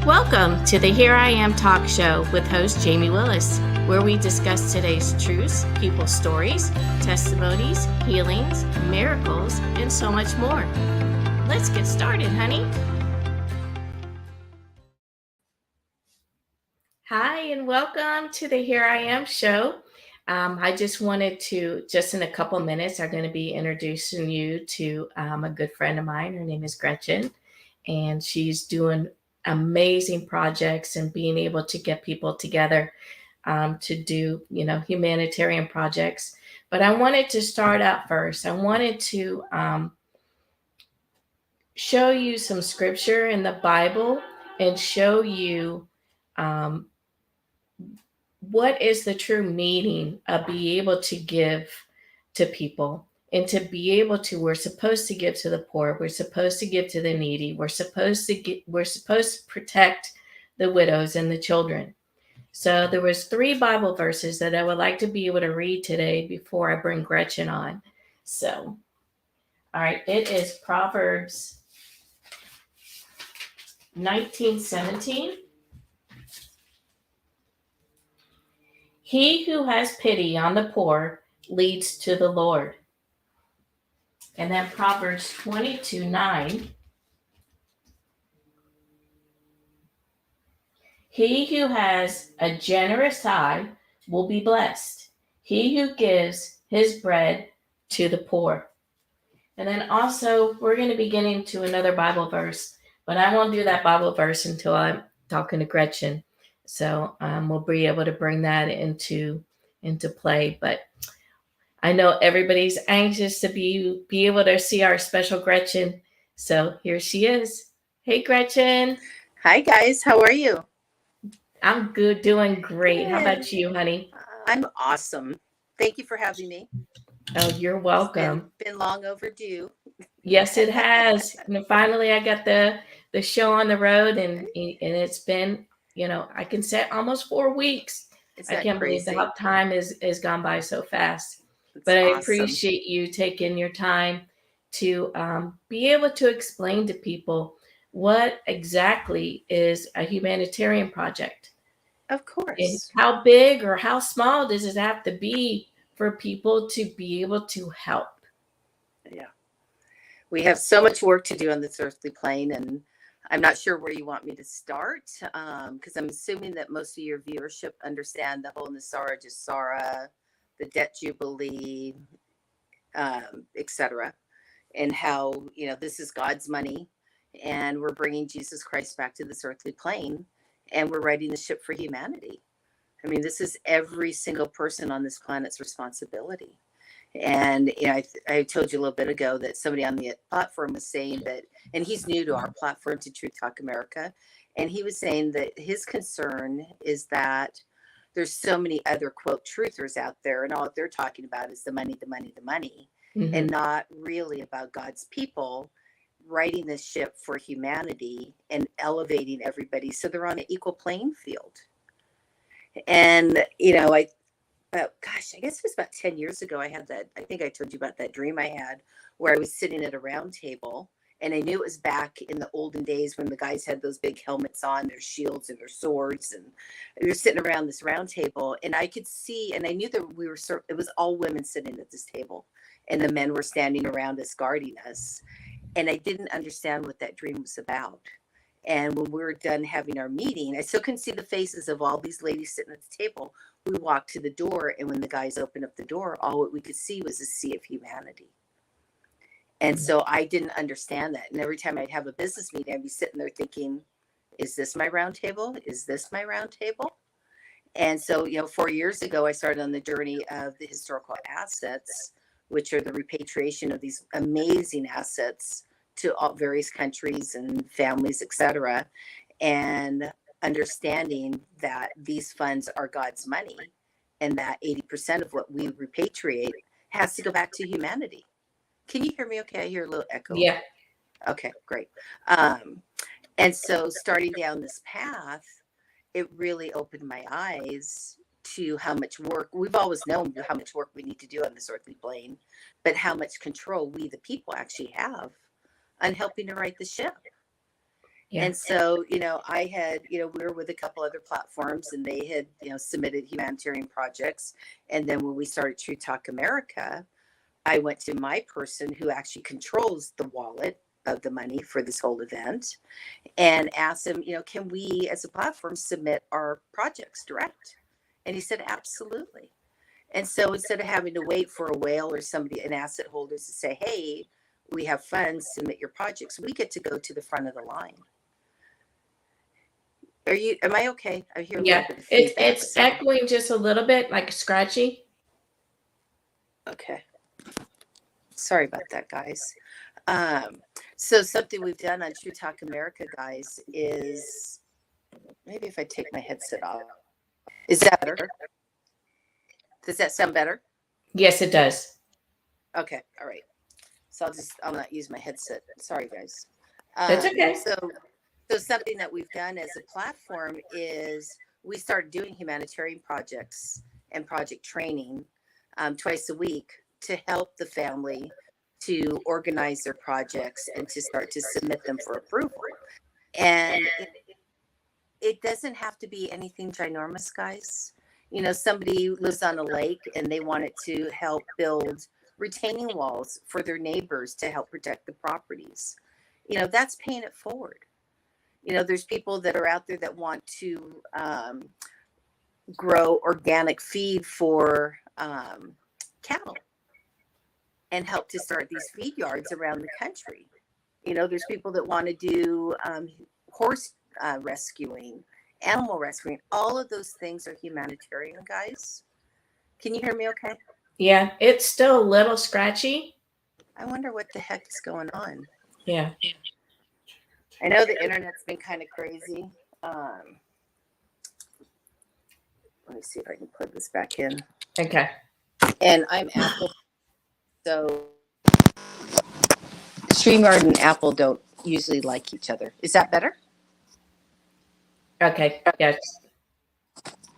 Welcome to the Here I Am talk show with host Jamie Willis, where we discuss today's truths, people's stories, testimonies, healings, miracles, and so much more. Let's get started, honey. Hi, and welcome to the Here I Am show. I just wanted to, just in a couple minutes, I'm going to be introducing you to a good friend of mine. Her name is Gretchen, and she's doing amazing projects and being able to get people together to do, humanitarian projects. But I wanted to start out first. I wanted to show you some scripture in the Bible and show you what is the true meaning of being able to give to people and to be able to, we're supposed to give to the poor, we're supposed to give to the needy, we're supposed to protect the widows and the children. So there was 3 Bible verses that I would like to be able to read today before I bring Gretchen on. So, all right, it is Proverbs 19:17. He who has pity on the poor leads to the Lord. And then Proverbs 22:9. He who has a generous eye will be blessed. He who gives his bread to the poor. And then also, we're going to be getting to another Bible verse, but I won't do that Bible verse until I'm talking to Gretchen. So we'll be able to bring that into play. But I know everybody's anxious to be able to see our special Gretchen. So here she is. Hey, Gretchen. Hi, guys. How are you? I'm good, doing great. Good. How about you, honey? I'm awesome. Thank you for having me. Oh, you're welcome. It's been long overdue. Yes, it has. And finally, I got the show on the road, and it's been, I can say almost 4 weeks. I can't believe how time is gone by so fast. But I appreciate you taking your time to be able to explain to people what exactly is a humanitarian project. Of course. And how big or how small does it have to be for people to be able to help? Yeah. We have so much work to do on this earthly plane, and I'm not sure where you want me to start, because I'm assuming that most of your viewership understand the whole Nasara Jasara, the debt jubilee, etc., and how this is God's money, and we're bringing Jesus Christ back to this earthly plane, and we're righting the ship for humanity. I mean, this is every single person on this planet's responsibility. And I told you a little bit ago that somebody on the platform was saying that, and he's new to our platform, to Truth Talk America, and he was saying that his concern is that there's so many other, quote, truthers out there, and all they're talking about is the money, the money, the money, and not really about God's people righting this ship for humanity and elevating everybody so they're on an equal playing field. And, I guess it was about 10 years ago, I think I told you about that dream I had where I was sitting at a round table, and I knew it was back in the olden days when the guys had those big helmets on, their shields and their swords, and we were sitting around this round table, and I could see, and I knew that it was all women sitting at this table, and the men were standing around us, guarding us, and I didn't understand what that dream was about. And when we were done having our meeting, I still couldn't see the faces of all these ladies sitting at the table. We walked to the door, and when the guys opened up the door, all we could see was a sea of humanity. And so I didn't understand that. And every time I'd have a business meeting, I'd be sitting there thinking, is this my round table? Is this my round table? And so, 4 years ago, I started on the journey of the historical assets, which are the repatriation of these amazing assets to all various countries and families, etc., and understanding that these funds are God's money, and that 80% of what we repatriate has to go back to humanity. Can you hear me okay? I hear a little echo. Yeah. Okay, great. And so starting down this path, it really opened my eyes to how much work we've always known, how much work we need to do on this earthly plane, but how much control we, the people, actually have on helping to right the ship. Yeah. And so, I had, we were with a couple other platforms and they had, submitted humanitarian projects. And then when we started True Talk America, I went to my person who actually controls the wallet of the money for this whole event and asked him, can we as a platform submit our projects direct? And he said, absolutely. And so instead of having to wait for a whale or somebody, an asset holders to say, hey, we have funds, submit your projects, we get to go to the front of the line. Am I okay? I hear a Yeah. little bit of It's feedback. it's echoing just a little bit, like scratchy. Okay. Sorry about that, guys. So something we've done on True Talk America, guys, is maybe if I take my headset off. Is that better? Does that sound better? Yes, it does. Okay. All right. So I'll not use my headset. Sorry, guys. That's okay. So something that we've done as a platform is we started doing humanitarian projects and project training twice a week to help the family to organize their projects and to start to submit them for approval. And it doesn't have to be anything ginormous, guys. Somebody lives on a lake and they wanted to help build retaining walls for their neighbors to help protect the properties. That's paying it forward. There's people that are out there that want to grow organic feed for cattle and help to start these feed yards around the country. There's people that want to do horse rescuing, animal rescuing. All of those things are humanitarian, guys. Can you hear me okay? Yeah, it's still a little scratchy. I wonder what the heck is going on. Yeah. I know the internet's been kind of crazy. Let me see if I can put this back in. Okay. And I'm Apple, so StreamYard and Apple don't usually like each other. Is that better? Okay. Yes.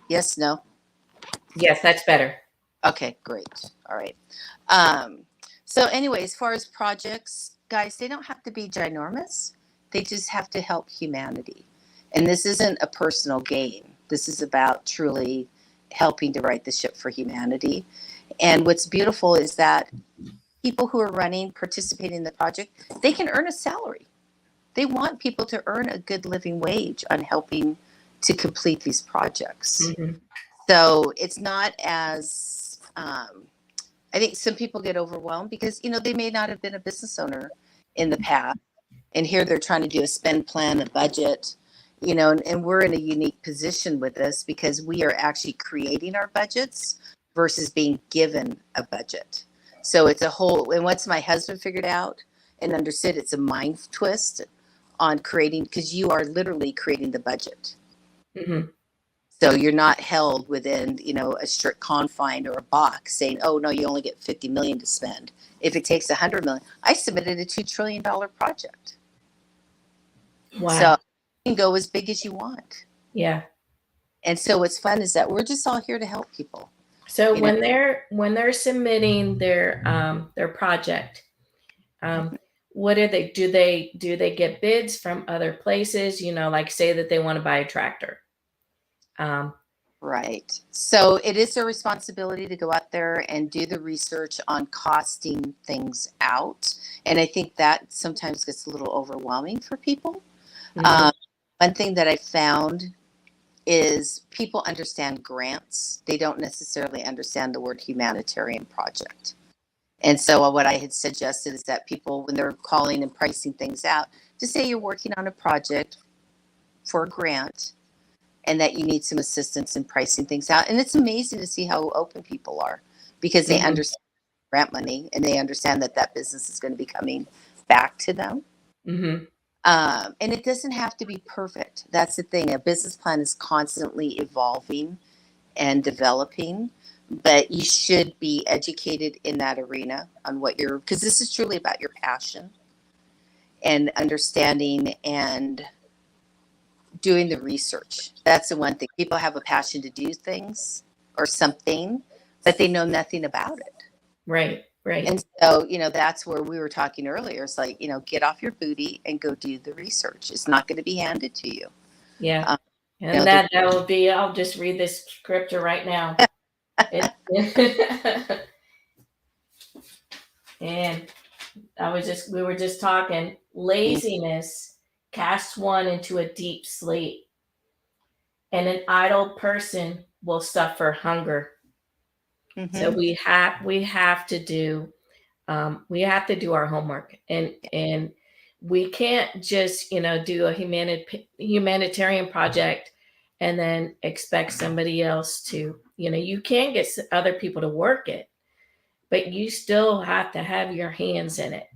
Yes, no? Yes, that's better. Okay, great. All right. So anyway, as far as projects, guys, they don't have to be ginormous. They just have to help humanity. And this isn't a personal gain. This is about truly helping to right the ship for humanity. And what's beautiful is that people who are participating in the project, they can earn a salary. They want people to earn a good living wage on helping to complete these projects. Mm-hmm. So it's not as, I think some people get overwhelmed because, they may not have been a business owner in the past. And here they're trying to do a spend plan, a budget, and we're in a unique position with this because we are actually creating our budgets versus being given a budget. So it's a whole, and once my husband figured out and understood, it's a mind twist on creating, because you are literally creating the budget. Mm-hmm. So you're not held within, a strict confine or a box saying, oh, no, you only get 50 million to spend. If it takes 100 million, I submitted a $2 trillion project. Wow. So you can go as big as you want. Yeah. And so what's fun is that we're just all here to help people. So when they're submitting their project, what do they do? They get bids from other places? Like say that they want to buy a tractor. Right. So it is their responsibility to go out there and do the research on costing things out. And I think that sometimes gets a little overwhelming for people. Mm-hmm. One thing that I found is people understand grants. They don't necessarily understand the word humanitarian project. And so what I had suggested is that people, when they're calling and pricing things out, to say you're working on a project for a grant and that you need some assistance in pricing things out. And it's amazing to see how open people are because they understand grant money and they understand that business is going to be coming back to them. Mm-hmm. And it doesn't have to be perfect. That's the thing. A business plan is constantly evolving and developing, but you should be educated in that arena on because this is truly about your passion and understanding and doing the research. That's the one thing. People have a passion to do things or something, but they know nothing about it. Right. Right. And so, that's where we were talking earlier. It's like, get off your booty and go do the research. It's not going to be handed to you. Yeah. Um, And that will be, I'll just read this scripture right now. And we were just talking, laziness casts one into a deep sleep, and an idle person will suffer hunger. So we have to do our homework, and we can't just do a humanitarian project and then expect somebody else to you can get other people to work it, but you still have to have your hands in it.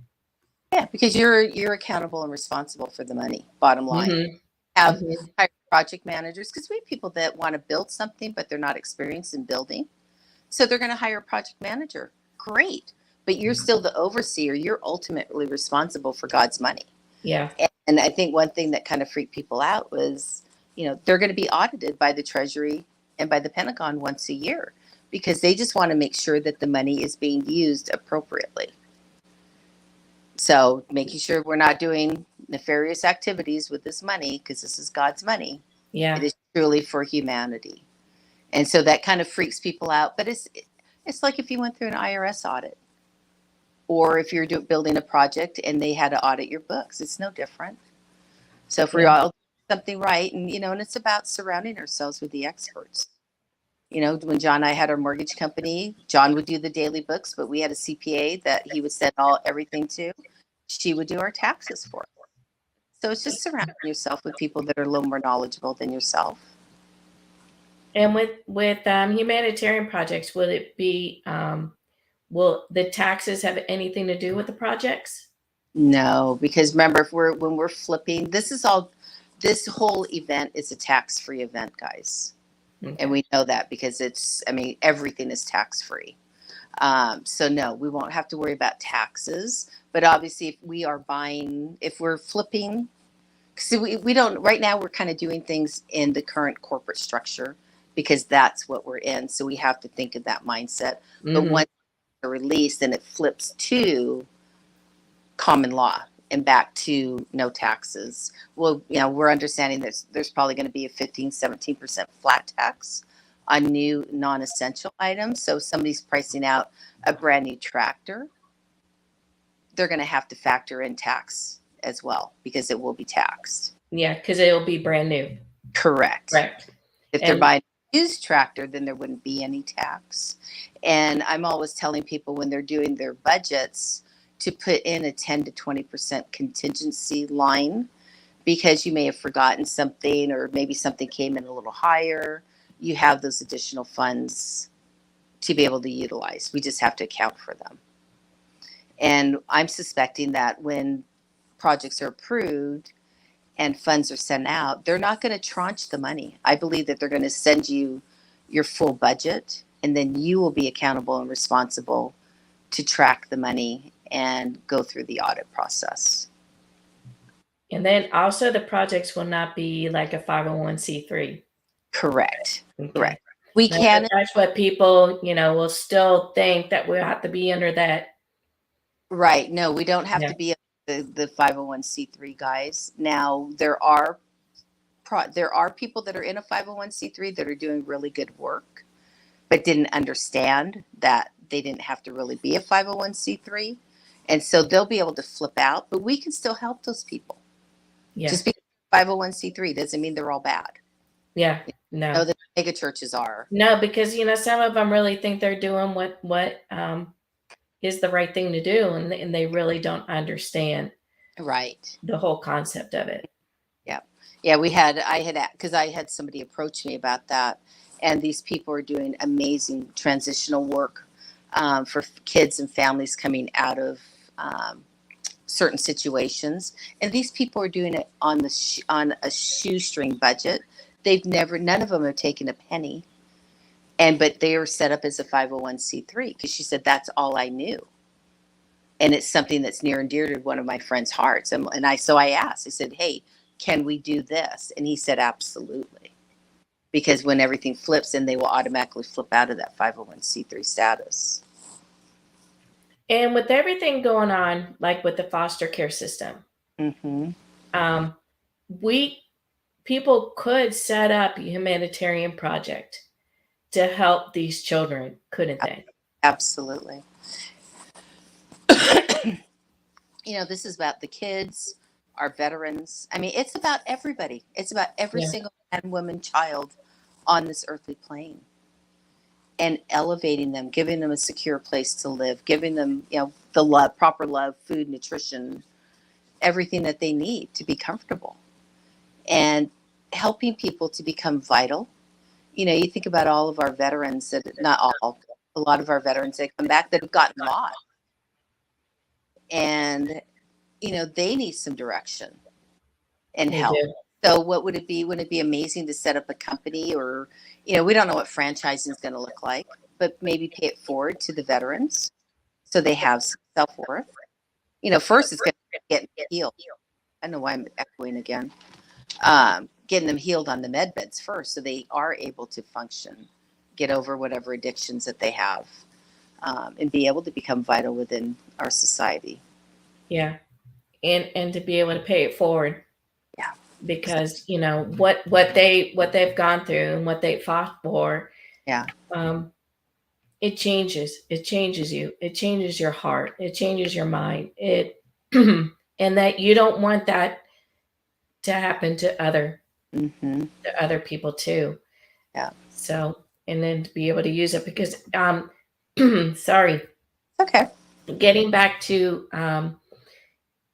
Yeah, because you're accountable and responsible for the money. Bottom line, Mm-hmm. hire project managers, because we have people that want to build something, but they're not experienced in building. So they're going to hire a project manager. Great. But you're still the overseer. You're ultimately responsible for God's money. Yeah. And I think one thing that kind of freaked people out was, they're going to be audited by the Treasury and by the Pentagon once a year, because they just want to make sure that the money is being used appropriately. So making sure we're not doing nefarious activities with this money, because this is God's money. Yeah. It is truly for humanity. And so that kind of freaks people out. But it's like if you went through an IRS audit, or if you're building a project and they had to audit your books. It's no different. So if we're all doing something right, and it's about surrounding ourselves with the experts. When John and I had our mortgage company, John would do the daily books, but we had a CPA that he would send everything to. She would do our taxes for us. So it's just surrounding yourself with people that are a little more knowledgeable than yourself. And with humanitarian projects, will it be will the taxes have anything to do with the projects? No, because remember, when we're flipping, this whole event is a tax-free event, guys. Okay. And we know that because everything is tax-free. So no, we won't have to worry about taxes. But obviously, if we're flipping, so we don't, right now we're kind of doing things in the current corporate structure because that's what we're in. So we have to think of that mindset. Mm-hmm. But once it's released, then it flips to common law and back to no taxes. Well, we're understanding there's probably going to be a 15-17% flat tax on new non-essential items. So if somebody's pricing out a brand new tractor, they're going to have to factor in tax as well because it will be taxed. Yeah, because it'll be brand new. Correct. If they're buying a used tractor, then there wouldn't be any tax. And I'm always telling people when they're doing their budgets to put in a 10 to 20% contingency line, because you may have forgotten something, or maybe something came in a little higher. You have those additional funds to be able to utilize. We just have to account for them. And I'm suspecting that when projects are approved and funds are sent out, they're not going to tranche the money. I believe that they're going to send you your full budget, and then you will be accountable and responsible to track the money and go through the audit process. And then also the projects will not be like a 501c3. Correct. Okay. Correct. We can. That's what people, will still think that we'll have to be under that. Right. No, we don't have to be the 501c3 guys. Now there are people that are in a 501c3 that are doing really good work, but didn't understand that they didn't have to really be a 501c3. And so they'll be able to flip out, but we can still help those people. Yeah. Just because 501c3 doesn't mean they're all bad. Yeah. No. No, the mega churches are. No, because some of them really think they're doing what is the right thing to do, and they really don't understand the whole concept of it. Yeah, I had somebody approach me about that, and these people are doing amazing transitional work for kids and families coming out of certain situations, and these people are doing it on a shoestring budget. None of them have taken a penny, but they are set up as a 501c3 because she said that's all I knew. And it's something that's near and dear to one of my friend's hearts. So I asked, I said, hey, can we do this? And he said, absolutely. Because when everything flips, then they will automatically flip out of that 501c3 status. And with everything going on, like with the foster care system, Mm-hmm. um, we people could set up a humanitarian project to help these children, couldn't they? Absolutely. This is about the kids, our veterans. I mean, it's about everybody. It's about every Yeah, single man, woman, child on this earthly plane, and elevating them, giving them a secure place to live, giving them, the love, proper love, food, nutrition, everything that they need to be comfortable, and helping people to become vital. You think about all of our veterans that, not all, a lot of our veterans that come back that have gotten lost, and they need some direction and they help. do. So what would it be? Wouldn't it be amazing to set up a company, or, we don't know what franchising is going to look like, but maybe pay it forward to the veterans so they have some self-worth. First it's going to get them healed. I don't know why I'm echoing again. Getting them healed on the med beds first so they are able to function, get over whatever addictions that they have, and be able to become vital within our society. Yeah, and to be able to pay it forward, Yeah. because what they've gone through and what they fought for, Yeah. um, it changes you, it changes your heart, it changes your mind, it and that you don't want that to happen Mm-hmm. to other people too. Yeah. So, and then to be able to use it because sorry, Okay. getting back to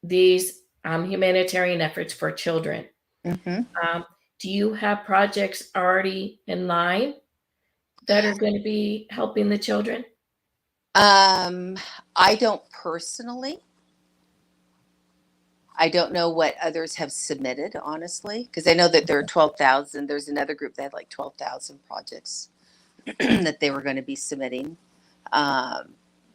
these humanitarian efforts for children. Mm-hmm. Um, do you have projects already in line that are going to be helping the children? Um, I don't personally. I don't know what others have submitted, honestly, because I know that there are 12,000. There's another group that had like 12,000 projects that they were going to be submitting. Um,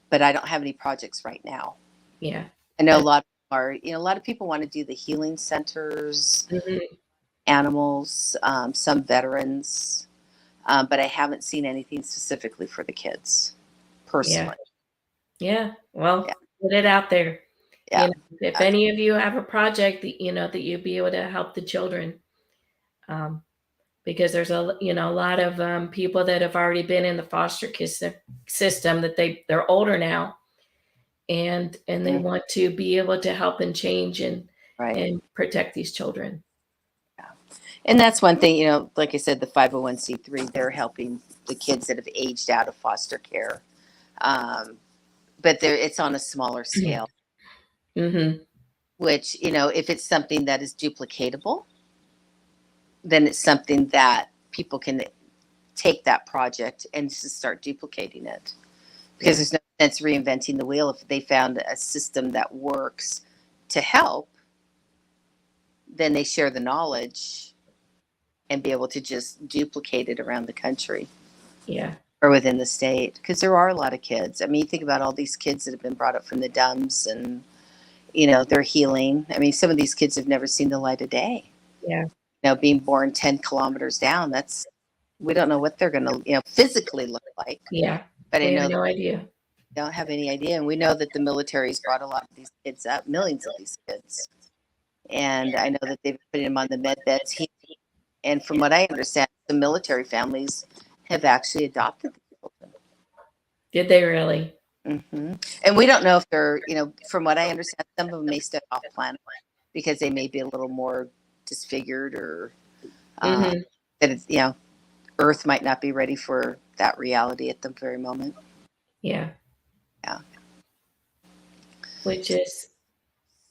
but I don't have any projects right now. Yeah. I know a That- lot a lot of people want to do the healing centers, mhm. animals, some veterans, but I haven't seen anything specifically for the kids Yeah. personally. Yeah. Well, Yeah. put it out there. Yeah. If Yeah. any of you have a project that that you'd be able to help the children, um, because there's a lot of people that have already been in the foster system that they're older now, and they Mm, want to be able to help and change right. and protect these children. Yeah. And that's one thing, like I said, the 501c3, they're helping the kids that have aged out of foster care. Um, but it's on a smaller scale, Mm-hmm. which, if it's something that is duplicatable, then it's something that people can take that project and just start duplicating it. Because Yeah. there's no sense reinventing the wheel. If they found a system that works to help, then they share the knowledge and be able to just duplicate it around the country Yeah. or within the state. Because there are a lot of kids. I mean, you think about all these kids that have been brought up from the dumbs and, they're healing. I mean, some of these kids have never seen the light of day. Yeah. Being born 10 kilometers down, we don't know what they're going to, physically look like. Yeah. But I We know have that no idea. they don't have any idea. And we know that the military's brought a lot of these kids up, millions of these kids. And I know that they've put them on the med beds. And from what I understand, the military families have actually adopted the children. Did they really? And we don't know if they're, from what I understand, some of them may step off planet because they may be a little more disfigured, or Mm-hmm. that it's, Earth might not be ready for that reality at the very moment. Yeah. Yeah. Which is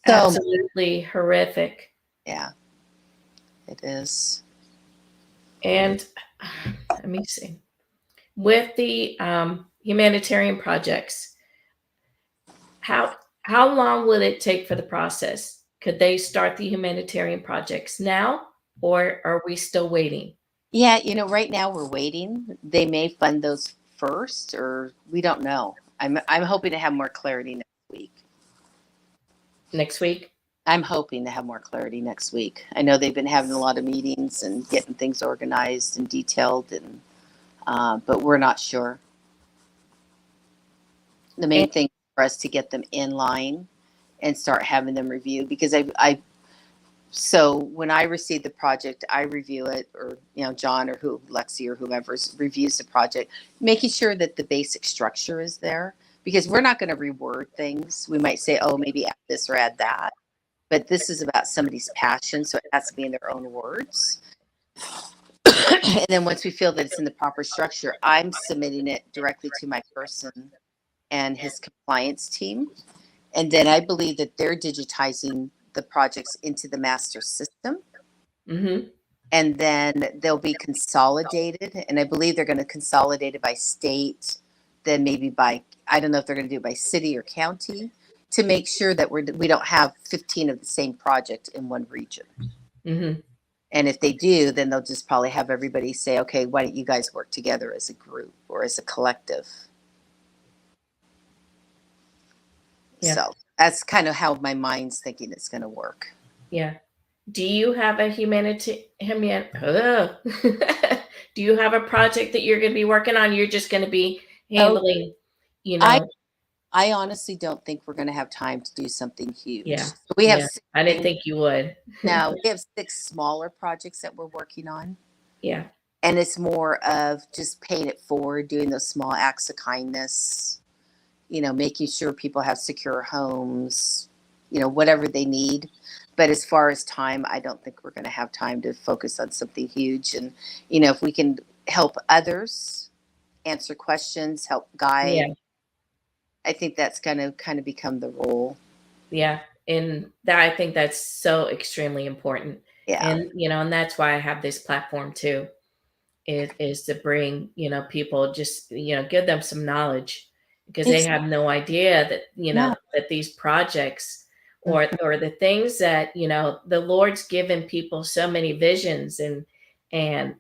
So, absolutely horrific. yeah, it is. And let me see. With the humanitarian projects, how long will it take for the process? Could they start the humanitarian projects now, or are we still waiting? Yeah, right now we're waiting. They may fund those first, or we don't know. I'm hoping to have more clarity next week. Next week? I'm hoping to have more clarity next week. I know they've been having a lot of meetings and getting things organized and detailed, but we're not sure. The main And, thing, for us to get them in line and start having them review, because so when I receive the project, I review it, or John or Lexi or whoever reviews the project, making sure that the basic structure is there, because we're not going to reword things. We might say, oh, maybe add this or add that, but this is about somebody's passion, so it has to be in their own words. And then once we feel that it's in the proper structure, I'm submitting it directly to my person and his compliance team. And then I believe that they're digitizing the projects into the master system. Mm-hmm. And then they'll be consolidated. And I believe they're going to consolidate it by state, then maybe by, I don't know if they're going to do it by city or county, to make sure that we don't have 15 of the same project in one region. Mm-hmm. And if they do, then they'll just probably have everybody say, okay, why don't you guys work together as a group or as a collective? Yeah. So that's kind of how my mind's thinking it's going to work. Yeah. Do you have a do you have a project that you're going to be working on? You're just going to be handling, I honestly don't think we're going to have time to do something huge. Yeah. So we have I didn't think you would. now we have 6 smaller projects that we're working on. Yeah. And it's more of just paying it forward, doing those small acts of kindness, making sure people have secure homes, whatever they need. But as far as time, I don't think we're going to have time to focus on something huge. And, if we can help others answer questions, help guide, Yeah. I think that's going to kind of become the role. Yeah. And I think that's so extremely important. Yeah. And, and that's why I have this platform too, is to bring, people, just, give them some knowledge, because they have no idea that, that these projects or the things that, the Lord's given people so many visions, and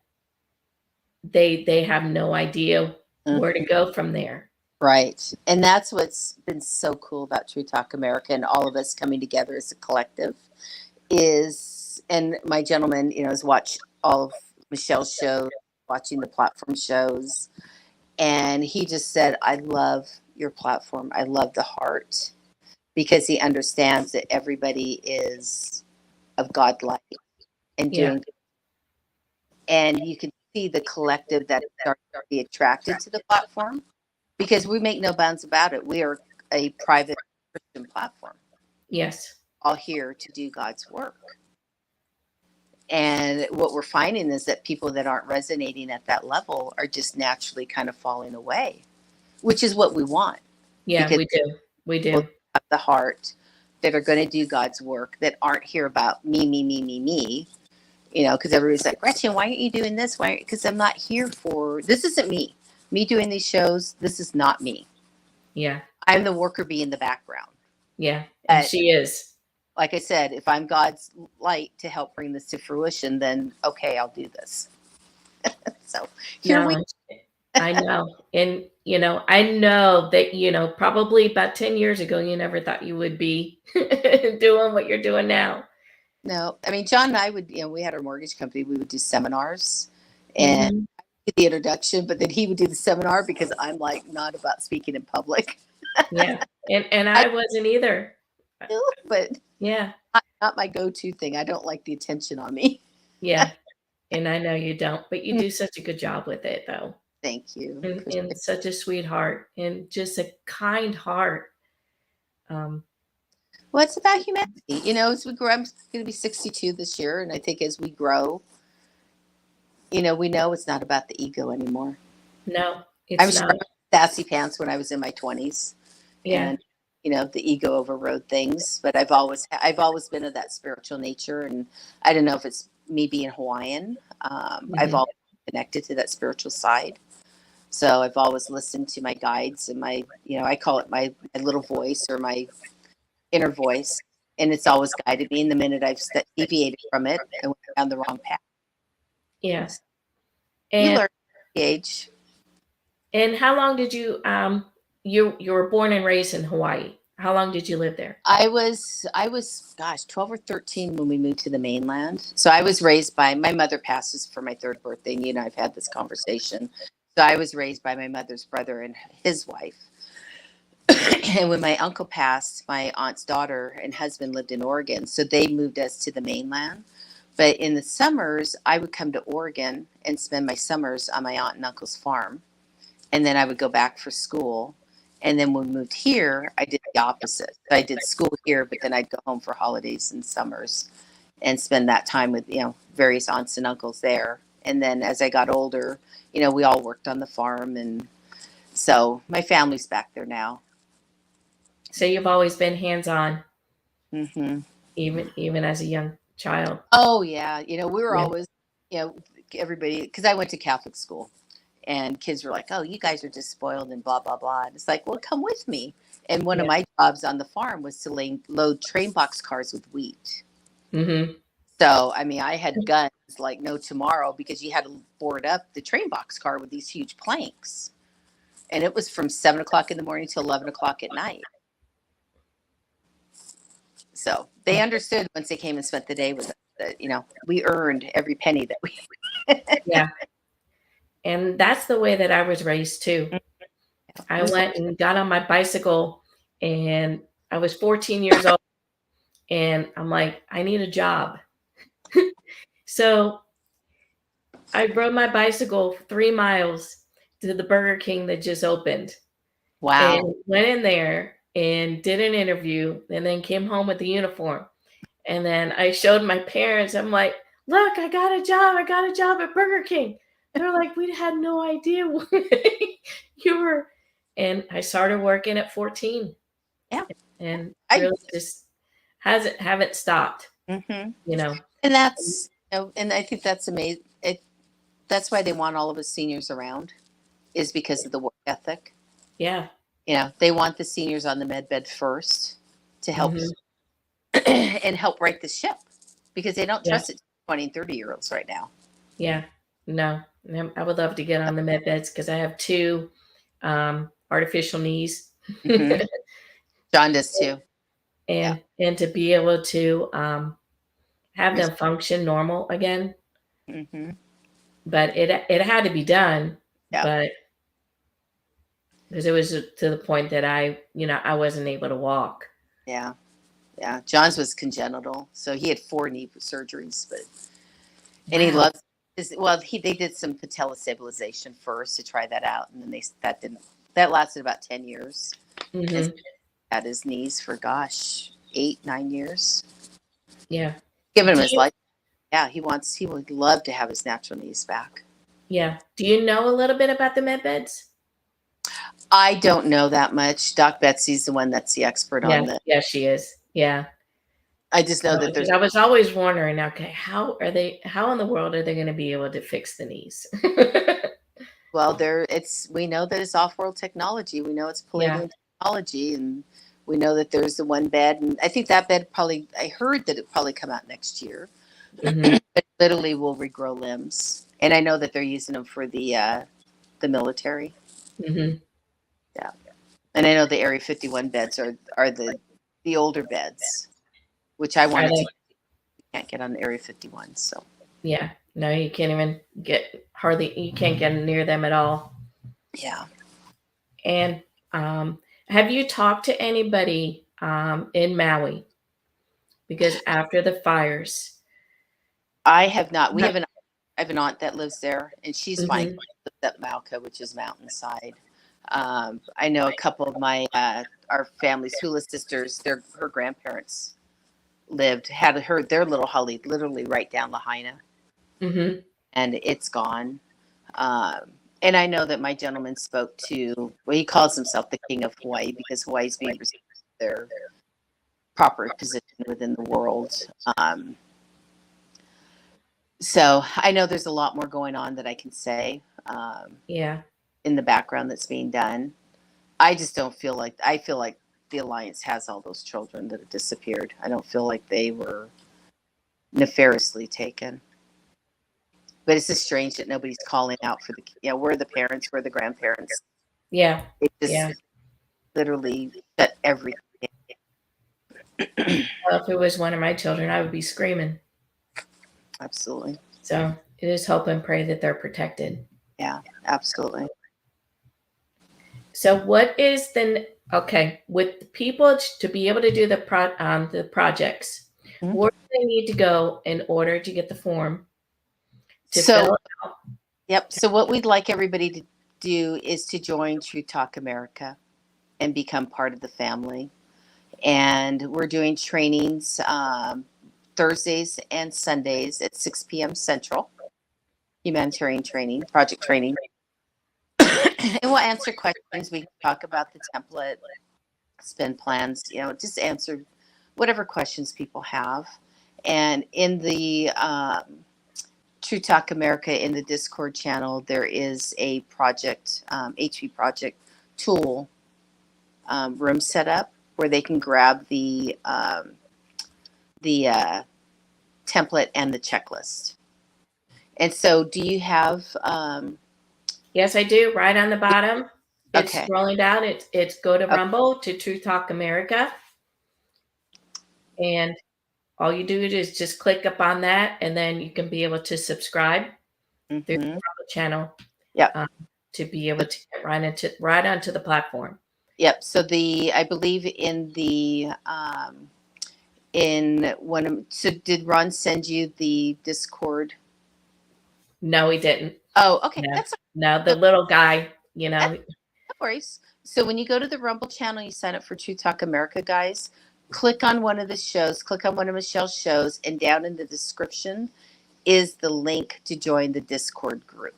they have no idea where to go from there. Right. And that's what's been so cool about True Talk America and all of us coming together as a collective and my gentleman, has watched all of Michelle's shows, watching the platform shows. And he just said, I love your platform. I love the heart, because he understands that everybody is of God light and doing good. And you can see the collective that starts to be attracted to the platform, because we make no bounds about it. We are a private Christian platform. Yes. All here to do God's work. And what we're finding is that people that aren't resonating at that level are just naturally kind of falling away, which is what we want. Yeah, we do. We do. Have the heart, that are going to do God's work, that aren't here about me, because everybody's like, Gretchen, why aren't you doing this? Why? Because I'm not here for, this isn't me. Me doing these shows, this is not me. Yeah. I'm the worker bee in the background. Yeah, and she is. Like I said, if I'm God's light to help bring this to fruition, then okay, I'll do this. So I know. And, I know that, probably about 10 years ago, you never thought you would be doing what you're doing now. No, I mean, John and I would, we had our mortgage company, we would do seminars and the introduction, but then he would do the seminar, because I'm like not about speaking in public. Yeah. And I wasn't either. But yeah, not my go-to thing. I don't like the attention on me. Yeah. And I know you don't, but you do such a good job with it, though. Thank you. And such a sweet heart, and just a kind heart. Well, it's about humanity. As we grow, I'm going to be 62 this year. And I think as we grow, we know it's not about the ego anymore. No, I was sassy pants when I was in my 20s. Yeah. And, the ego overrode things. But I've always been of that spiritual nature. And I don't know if it's me being Hawaiian. I've always connected to that spiritual side. So I've always listened to my guides and my, I call it my little voice, or my inner voice. And it's always guided me. And the minute I've deviated from it, I went down the wrong path. Yes. And you learn at the age. And how long did you you were born and raised in Hawaii? How long did you live there? I was 12 or 13 when we moved to the mainland. So I was raised by, my mother passes for my 3rd birthday. And I've had this conversation. So I was raised by my mother's brother and his wife. And when my uncle passed, my aunt's daughter and husband lived in Oregon, so they moved us to the mainland. But in the summers, I would come to Oregon and spend my summers on my aunt and uncle's farm, and then I would go back for school. And then when we moved here, I did the opposite. So I did school here, but then I'd go home for holidays and summers and spend that time with, various aunts and uncles there. And then as I got older, we all worked on the farm, and so my family's back there now. So you've always been hands-on, Hmm. even as a young child. Oh yeah, we were Yeah. always, everybody, because I went to Catholic school, and kids were like, "Oh, you guys are just spoiled," and blah blah blah. And it's like, well, come with me. And one of Yeah. my jobs on the farm was to load train box cars with wheat. Mm-hmm. So I mean, I had guns like no tomorrow, because you had to board up the train box car with these huge planks, and it was from 7 o'clock in the morning till 11 o'clock at night. So they understood once they came and spent the day with us that we earned every penny that we. Yeah. And that's the way that I was raised too. I went and got on my bicycle, and I was 14 years old, and I'm like, I need a job. So I rode my bicycle 3 miles to the Burger King that just opened, Wow. and went in there and did an interview, and then came home with the uniform. And then I showed my parents. I'm like, look, I got a job. I got a job at Burger King. They're like, we had no idea you were. And I started working at 14. Yeah. And I. really just haven't stopped, Mm-hmm. you know. And that's, and I think that's amazing. That's why they want all of us seniors around, is because of the work ethic. Yeah. They want the seniors on the med bed first to help Mhm. and help right the ship, because they don't Yeah. trust it to 20 and 30-year-olds right now. Yeah. No, I would love to get on the med beds because I have two artificial knees. Mm-hmm. John does too. and to be able to have them function normal again. Mm-hmm. But it had to be done. Yeah. But because it was to the point that I wasn't able to walk. Yeah. Yeah. John's was congenital, so he had 4 knee surgeries, and he Wow. loves. They did some patella stabilization first to try that out, and then that lasted about 10 years. Mm-hmm. And at his knees for 8-9 years. Yeah. Given him his life. Yeah, he would love to have his natural knees back. Yeah. Do you know a little bit about the med beds? I don't know that much. Doc Betsy's the one that's the expert on that. Yeah, she is. Yeah. I just know that there's. I was always wondering, okay, how in the world are they going to be able to fix the knees? Well, we know that it's off-world technology. We know it's Palladium technology, and we know that there's the one bed, and I think that bed I heard that it probably come out next year. Mm-hmm. It literally will regrow limbs, and I know that they're using them for the military. Mm-hmm. Yeah, and I know the Area 51 beds are the older beds, which I wanted to. You can't get on the Area 51, so. Yeah, no, you can't even you can't get near them at all. Yeah. And have you talked to anybody in Maui? Because after the fires, I have not. I have an aunt that lives there, and she's mm-hmm. fine. At Mauka, which is mountainside. I know a couple of our family's hula sisters. Her grandparents had their little holly literally right down Lahaina, Mm-hmm. and it's gone. And I know that my gentleman spoke to. Well, he calls himself the King of Hawaii because Hawaii's being restored to their proper position within the world. So I know there's a lot more going on that I can say. In the background that's being done. I just don't feel like. I feel like the Alliance has all those children that have disappeared. I don't feel like they were nefariously taken. But it's just strange that nobody's calling out for we're the parents, we're the grandparents. Yeah. It just literally shut everything. Well, if it was one of my children, I would be screaming. Absolutely. So it is hope and pray that they're protected. Yeah, absolutely. So what is Okay, with people to be able to do the projects, Mhm. where do they need to go in order to get the form to So, fill it out? yep. So what we'd like everybody to do is to join True Talk America and become part of the family. And we're doing trainings Thursdays and Sundays at 6 p.m. Central, humanitarian training, project training. And we'll answer questions. We can talk about the template, spend plans, just answer whatever questions people have. And in the True Talk America in the Discord channel, there is a project, HP project tool room set up where they can grab the template and the checklist. And so, do you have? Yes, I do. Right on the bottom, it's Okay, scrolling down. It's go to okay. Rumble to True Talk America, and all you do is just click up on that, and then you can be able to subscribe through the Mm-hmm. Rumble channel Yep. to be able to get right onto the platform. Yep. So I believe in one of, so did Ron send you the Discord? No, he didn't. Oh, okay. No, That's no, the little guy, no worries. So when you go to the Rumble channel, you sign up for True Talk America, guys. Click on one of the shows, click on one of Michelle's shows, and down in the description is the link to join the Discord group.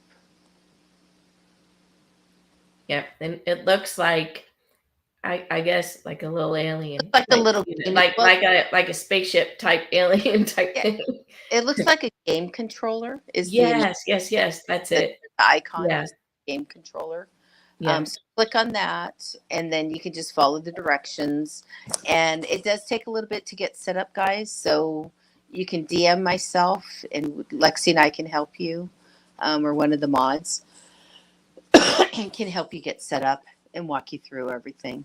yeah, and it looks like I guess like a little alien, Looks like a little well, like a spaceship type alien type yeah, thing. it looks like a game controller is the image. Yes, yes, yes, that's The it. icon Yeah, is game controller. yeah, So click on that, and then you can just follow the directions. And it does take a little bit to get set up, guys. So you can DM myself, and Lexi and I can help you, or one of the mods can help you get set up and walk you through everything.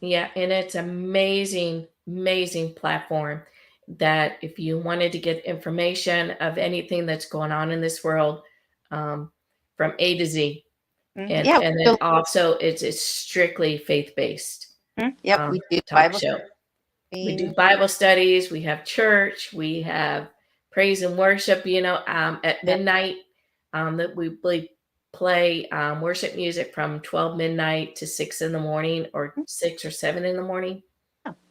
yeah, and it's amazing, amazing platform that if you wanted to get information of anything that's going on in this world, um, from A to Z, and Yeah, then also it's strictly faith based yep, we do talk Bible show. We do study. Bible studies. We have church. We have praise and worship. At Yep, midnight, that we play worship music from 12 midnight to 6 in the morning, or 6 or 7 in the morning.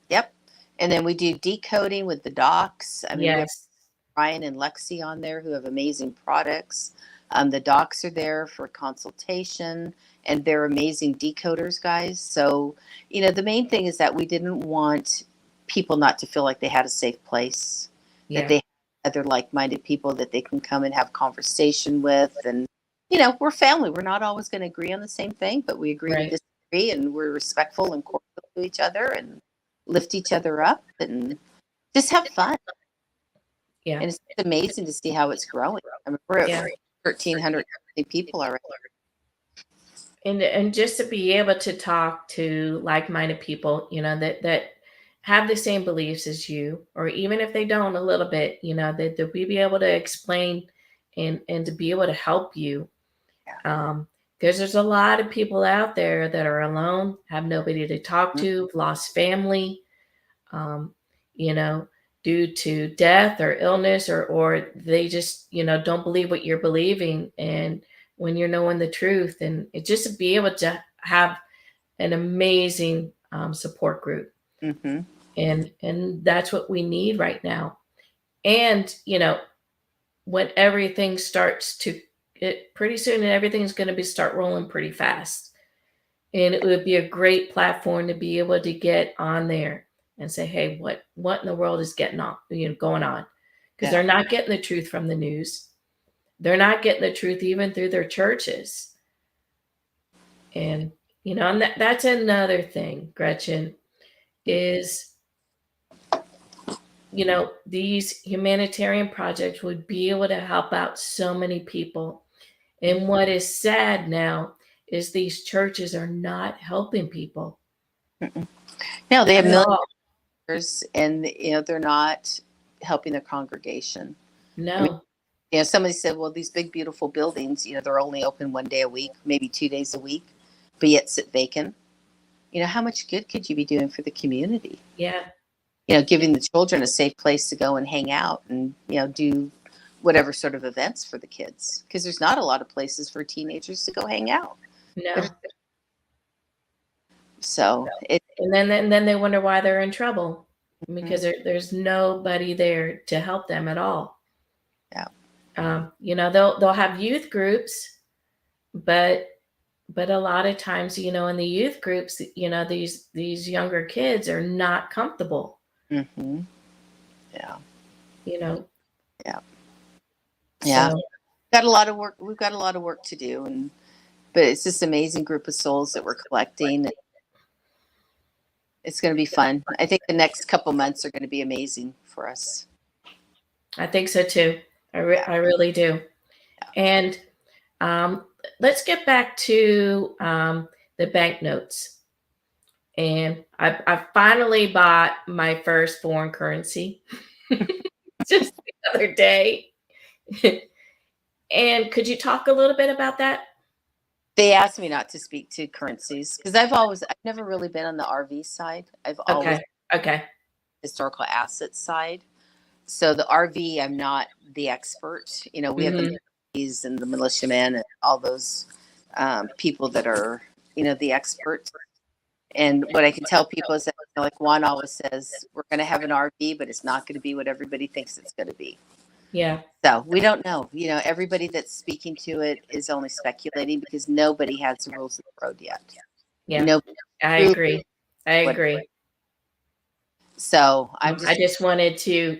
yep. And then we do decoding with the docs. I mean, we have Yes. Ryan and Lexi on there who have amazing products. The docs are there for consultation, and they're amazing decoders, guys. So, the main thing is that we didn't want people not to feel like they had a safe place, that Yeah. they had other like-minded people that they can come and have conversation with. And, we're family. We're not always going to agree on the same thing, but we agree to Right. disagree, and we're respectful and cordial to each other and lift each other up and just have fun. Yeah. And it's amazing to see how it's growing. I mean, we're Yeah. at 1,300 people already. And just to be able to talk to like-minded people, that have the same beliefs as you, or even if they don't a little bit, that we be able to explain and to be able to help you. Because there's a lot of people out there that are alone, have nobody to talk to, lost family, um, you know, due to death or illness, or they just, don't believe what you're believing. And when you're knowing the truth, and it just to be able to have an amazing support group. Mm-hmm. And that's what we need right now. And, when everything starts to, pretty soon everything's going to be start rolling pretty fast. And it would be a great platform to be able to get on there and say, hey, what in the world is going on? Because they're not getting the truth from the news. They're not getting the truth even through their churches. And and that's another thing, Gretchen, is these humanitarian projects would be able to help out so many people. And what is sad now is these churches are not helping people. No, they have At all. millionaires, and they're not helping their congregation. I mean, No. somebody said, well, these big beautiful buildings, they're only open one day a week, maybe 2 days a week, but yet sit vacant. how much good could you be doing for the community? Yeah. Giving the children a safe place to go and hang out and, do whatever sort of events for the kids. Because there's not a lot of places for teenagers to go hang out. No. So And then they wonder why they're in trouble, because there's nobody there to help them at all. Yeah. They'll have youth groups, but a lot of times, in the youth groups, these younger kids are not comfortable. Mm-hmm. Yeah. Yeah. Yeah. So, We've got a lot of work to do, but it's this amazing group of souls that we're collecting. It's going to be fun. I think the next couple months are going to be amazing for us. I think so too. I really do. And let's get back to the banknotes. And I finally bought my first foreign currency just the other day. And could you talk a little bit about that? They asked me not to speak to currencies because I've never really been on the RV side. I've always Okay. Historical asset side. So the RV, I'm not the expert. We have the militias and the militiamen and all those people that are, the experts. And what I can tell people is that, like Juan always says, we're going to have an RV, but it's not going to be what everybody thinks it's going to be. Yeah. So we don't know. Everybody that's speaking to it is only speculating because nobody has the rules of the road yet. Yeah. I agree. So I just wanted to,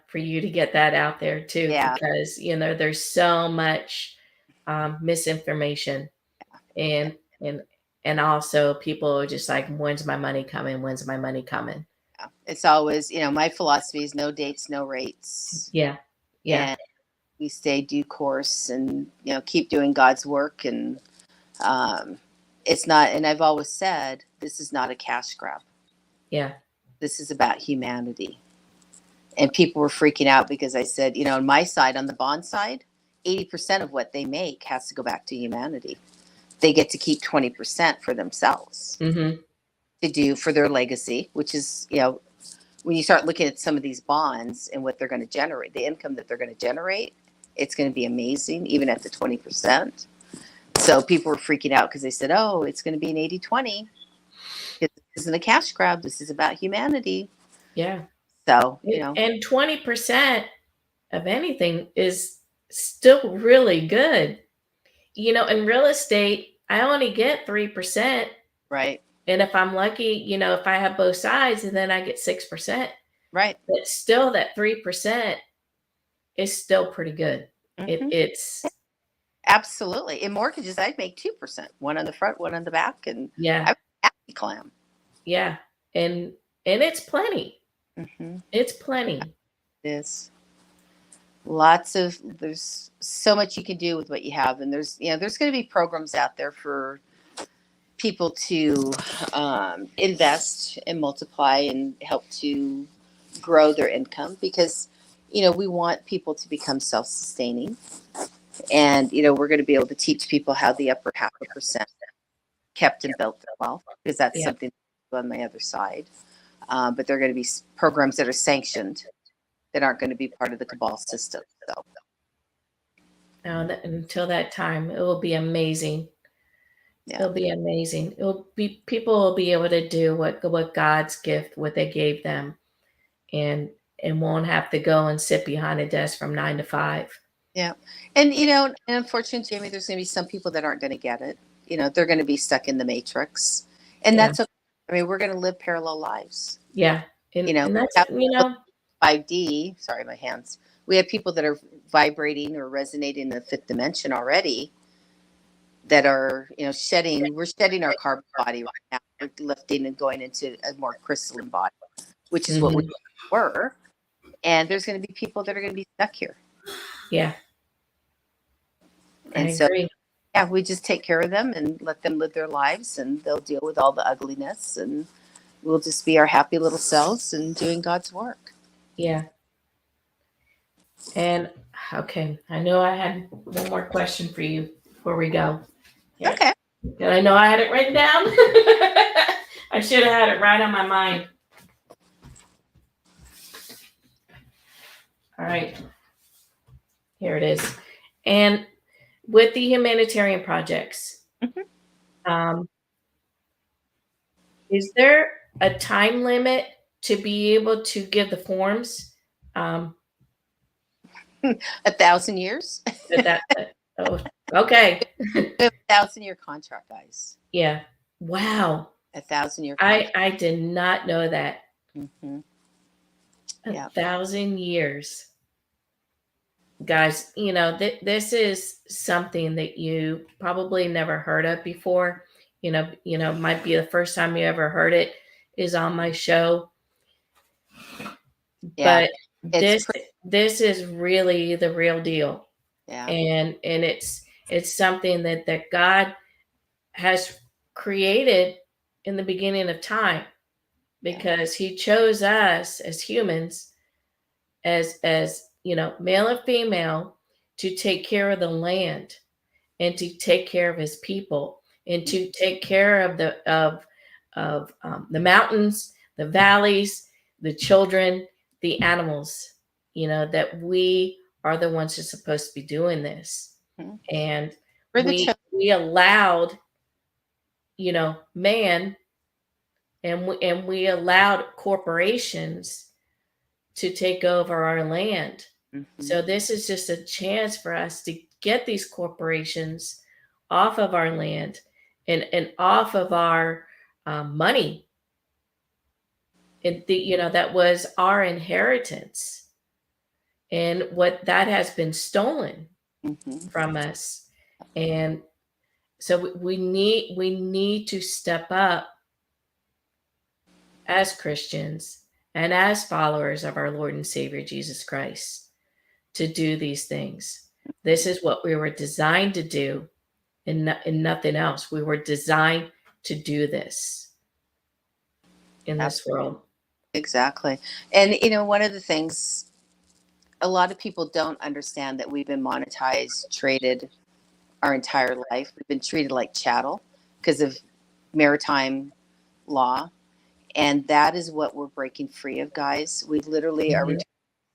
for you to get that out there too, because, there's so much misinformation and also people are just like, when's my money coming? When's my money coming? Yeah. It's always, my philosophy is no dates, no rates. Yeah. Yeah. And we stay due course and, keep doing God's work. And it's not, and I've always said, this is not a cash grab. Yeah. This is about humanity. And people were freaking out because I said, on my side, on the bond side, 80% of what they make has to go back to humanity. They get to keep 20% for themselves to do for their legacy, which is, when you start looking at some of these bonds and what they're going to generate, the income that they're going to generate, it's going to be amazing, even at the 20%. So people were freaking out because they said, oh, it's going to be an 80-20. This isn't a cash grab. This is about humanity. Yeah. So, And 20% of anything is still really good. In real estate, I only get 3%. Right. And if I'm lucky, if I have both sides, and then I get 6%. Right. But still, that 3% is still pretty good. It's absolutely. In mortgages, I'd make 2%, one on the front, one on the back, and yeah, happy clam. Yeah, and it's plenty. It's plenty. It is. There's so much you can do with what you have, and there's going to be programs out there for people to invest and multiply and help to grow their income because we want people to become self-sustaining, and we're going to be able to teach people how the upper 0.5% kept and built their wealth, because that's something on my other side. But there are going to be programs that are sanctioned that aren't going to be part of the cabal system. So until that time, it will be amazing. Yeah. It'll be amazing. People will be able to do what God's gift, what they gave them, and won't have to go and sit behind a desk from 9 to 5. Yeah. And, and unfortunately, Jamie, there's going to be some people that aren't going to get it. They're going to be stuck in the matrix. And that's okay. I mean, we're going to live parallel lives. Yeah. And that's, 5D, sorry, my hands. We have people that are vibrating or resonating in the fifth dimension already that are, we're shedding our carbon body right now. We're lifting and going into a more crystalline body, which is what we were. And there's going to be people that are going to be stuck here. Yeah. And so, we just take care of them and let them live their lives, and they'll deal with all the ugliness, and we'll just be our happy little selves and doing God's work. Yeah. And okay, I know I had one more question for you before we go. Yeah. Okay. And I know I had it written down. I should have had it right on my mind. All right. Here it is. And with the humanitarian projects, um, is there a time limit to be able to give the forms? 1,000 years. Oh, okay. We have 1,000-year contract, guys. Yeah. Wow. 1,000-year contract. I did not know that. Mm-hmm. 1,000 years. Guys, this is something that you probably never heard of before. Might be the first time you ever heard it is on my show. Yeah, But this is really the real deal. Yeah. And it's something that God has created in the beginning of time, because he chose us as humans, as male and female, to take care of the land and to take care of his people and to take care of the mountains, the valleys, the children, the animals. That we are the ones who's supposed to be doing this. Mhm. And We're the we allowed man, and we allowed corporations to take over our land. Mm-hmm. So this is just a chance for us to get these corporations off of our land and off of our money. That was our inheritance, and what that has been stolen Mm-hmm. from us. And so we need to step up as Christians and as followers of our Lord and Savior Jesus Christ to do these things. This is what we were designed to do, and nothing else. We were designed to do this in this world. Exactly. And one of the things a lot of people don't understand, that we've been monetized, traded our entire life. We've been treated like chattel because of maritime law. And that is what we're breaking free of, guys. We literally are returning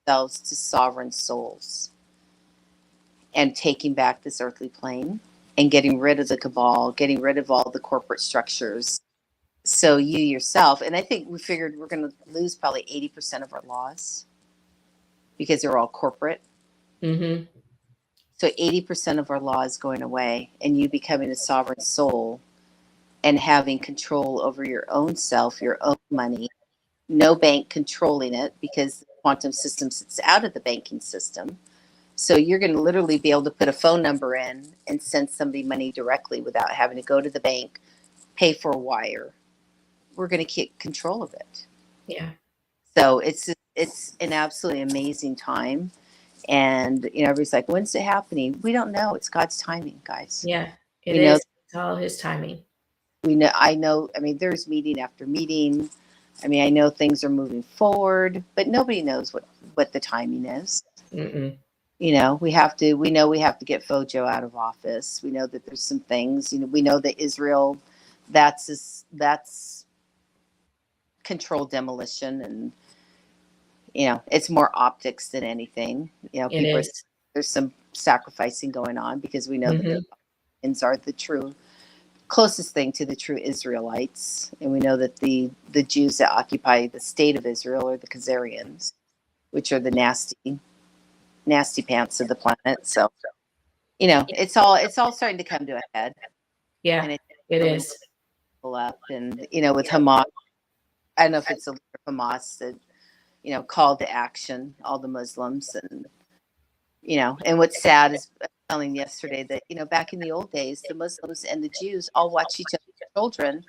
ourselves to sovereign souls and taking back this earthly plane and getting rid of the cabal, getting rid of all the corporate structures. So you yourself, and I think we figured we're going to lose probably 80% of our laws because they're all corporate. Mm-hmm. So 80% of our law is going away, and you becoming a sovereign soul and having control over your own self, your own money, no bank controlling it because the quantum system sits out of the banking system. So you're going to literally be able to put a phone number in and send somebody money directly without having to go to the bank, pay for a wire. We're going to keep control of it. Yeah. So it's an absolutely amazing time. And, everybody's like, when's it happening? We don't know. It's God's timing, guys. Yeah, it is. It's all his timing. I know, there's meeting after meeting. I know things are moving forward, but nobody knows what the timing is. Mm-mm. We know we have to get Fojo out of office. We know that there's some things, we know that Israel, that's controlled demolition, and, it's more optics than anything. There's some sacrificing going on because we know that the Palestinians are the true closest thing to the true Israelites. And we know that the Jews that occupy the state of Israel are the Khazarians, which are the nasty pants of the planet. So, it's all starting to come to a head. Yeah, and it is. Up and, with Hamas, I don't know if it's a leader of Hamas that, called to action all the Muslims. And, and what's sad is telling yesterday that, back in the old days, the Muslims and the Jews all watched each other's children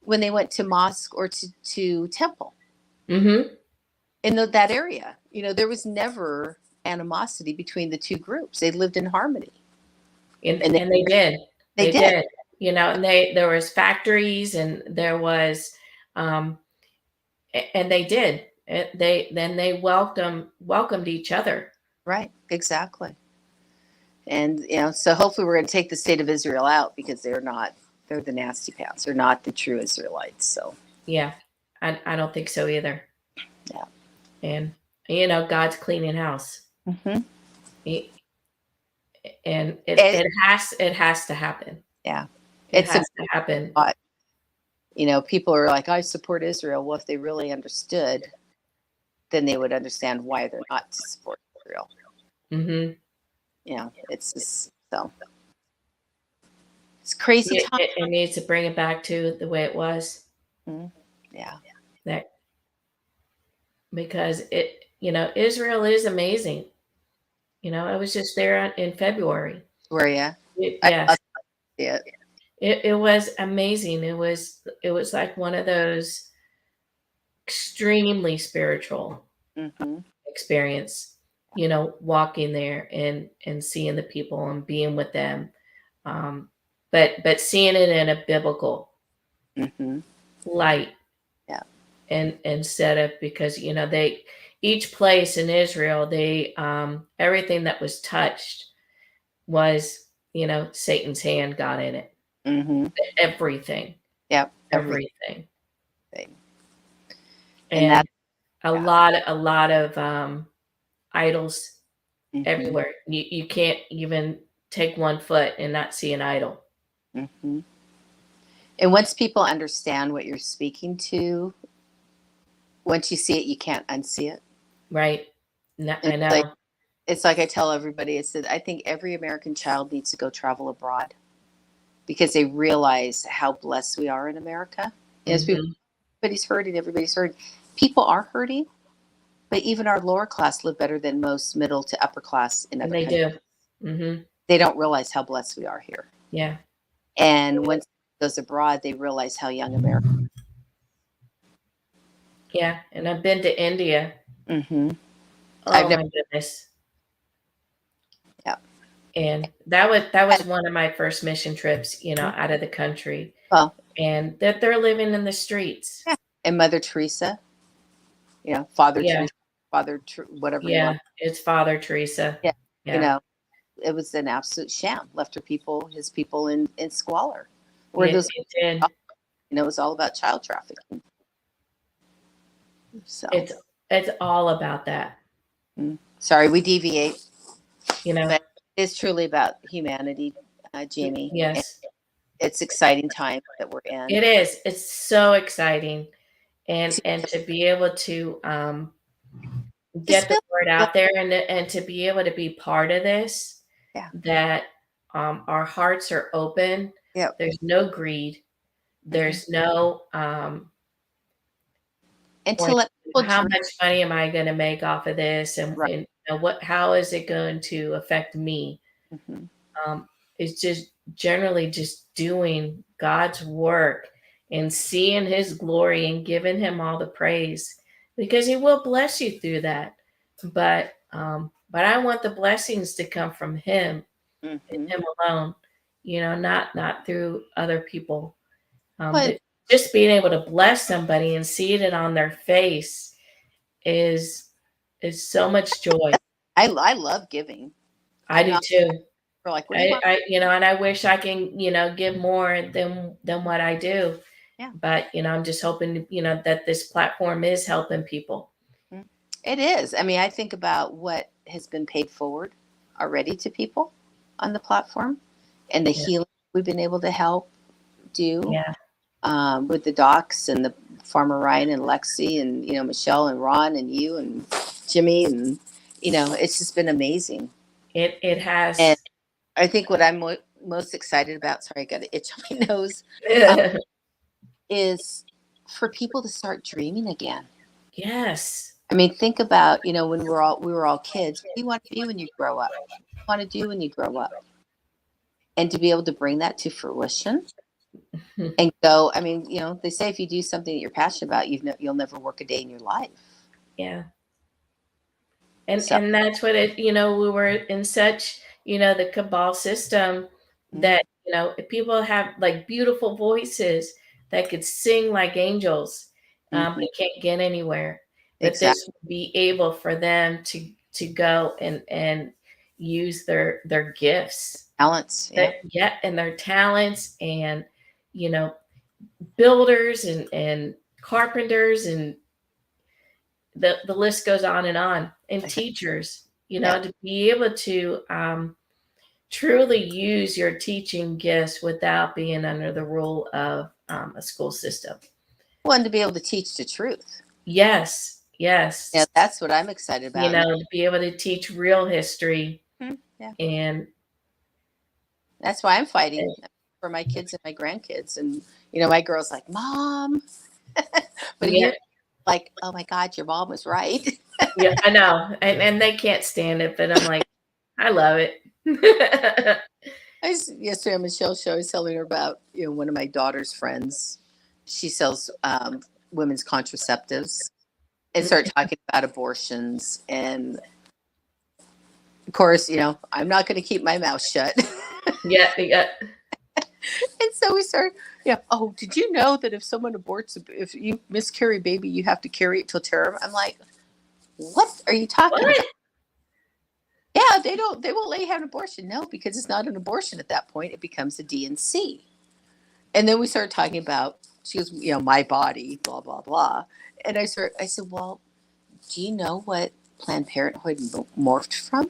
when they went to mosque or to temple. Mm-hmm. In that area, there was never animosity between the two groups. They lived in harmony. And they did. They did. And there was factories, and there was, and they did. They welcomed each other. Right. Exactly. And, so hopefully we're going to take the state of Israel out because they're not They're the nasty pants. They're not the true Israelites. So Yeah, I don't think so either. Yeah. And God's cleaning house. mm-hmm. He, and it has to happen. Yeah, It it's has to happen. People are like, I support Israel. Well, if they really understood, then they would understand why they're not to support Israel. Mm-hmm. It's just so it's crazy time. It needs to bring it back to the way it was. Mm-hmm. Yeah, That because Israel is amazing. I was just there in February. were you? Yes, Yeah. it was amazing. It was like one of those extremely spiritual Mm-hmm. experience. Walking there and seeing the people and being with them, but seeing it in a biblical Mm-hmm. light. Yeah. And instead of, because they, each place in Israel, they everything that was touched was, Satan's hand got in it. Mm-hmm. Everything. Yep. Everything. And And that a lot of idols mm-hmm. everywhere. You can't even take 1 foot and not see an idol. Mm-hmm. And once people understand what you're speaking to, once you see it, you can't unsee it. Right. I know. It's like I tell everybody, it's that I think every American child needs to go travel abroad because they realize how blessed we are in America. Mm-hmm. Everybody's hurting, everybody's hurting. People are hurting, but even our lower class live better than most middle to upper class in And other they countries. do. Mm-hmm. They don't realize how blessed we are here. Yeah. And once it goes abroad, they realize how young America. Yeah. And I've been to India. Mm-hmm. Oh my goodness. Yeah. And that was one of my first mission trips, out of the country. Well, and that they're living in the streets. Yeah. And Mother Teresa, Father Yeah. Teresa, whatever you Yeah, want. it's Father Teresa. Yeah. Yeah. It was an absolute sham. Left his people in squalor. It did. It was all about child trafficking. So it's all about that. Sorry, we deviate. But it's truly about humanity, Jamie. Yes. And it's exciting time that we're in. It is. It's so exciting. And to be able to get the word out there and to be able to be part of this, that our hearts are open. Yep. There's no greed. There's no how much money am I going to make off of this, and how is it going to affect me? Mm-hmm. It's just generally just doing God's work and seeing His glory and giving Him all the praise, because He will bless you through that. But I want the blessings to come from Him and Him alone. Not through other people. But just being able to bless somebody and seeing it on their face is so much joy. I love giving. I do too. We're like, and I wish I can, give more than what I do. Yeah. But I'm just hoping, that this platform is helping people. It is. I mean, I think about what has been paid forward already to people on the platform, and the healing we've been able to help do. Yeah. With the docs and the Farmer Ryan and Lexi and Michelle and Ron and you and Jimmy, and it's just been amazing. It has. And I think what I'm most excited about, sorry, I got an itch on my nose, is for people to start dreaming again. Yes. I mean, think about, when we were all kids. What do you want to be when you grow up? What do you want to do when you grow up? And to be able to bring that to fruition and go, I mean, they say if you do something that you're passionate about, you'll never work a day in your life. Yeah. And that's what we were in such, the cabal system that, people have like beautiful voices that could sing like angels, but can't get anywhere. But this would be able for them to go and use their gifts, talents, and their talents, and builders and carpenters, and the list goes on, and teachers, Yeah. to be able to truly use your teaching gifts without being under the rule of a school system. One, to be able to teach the truth. Yes, yes. Yeah, that's what I'm excited about. To be able to teach real history. Yeah. And that's why I'm fighting for my kids and my grandkids. And, my girl's like, Mom. But yeah, like, oh my God, your mom was right. yeah, I know. And they can't stand it, but I'm like, I love it. Yesterday on Michelle's show, I was telling her about, one of my daughter's friends. She sells women's contraceptives and started talking about abortions. And of course, I'm not going to keep my mouth shut. Yeah. And so we started, oh, did you know that if someone aborts, if you miscarry a baby, you have to carry it till term? I'm like, what are you talking about? Yeah, they won't let you have an abortion. No, because it's not an abortion at that point. It becomes a D&C. And then we started talking about, she goes, my body, blah, blah, blah. And I said, well, do you know what Planned Parenthood morphed from?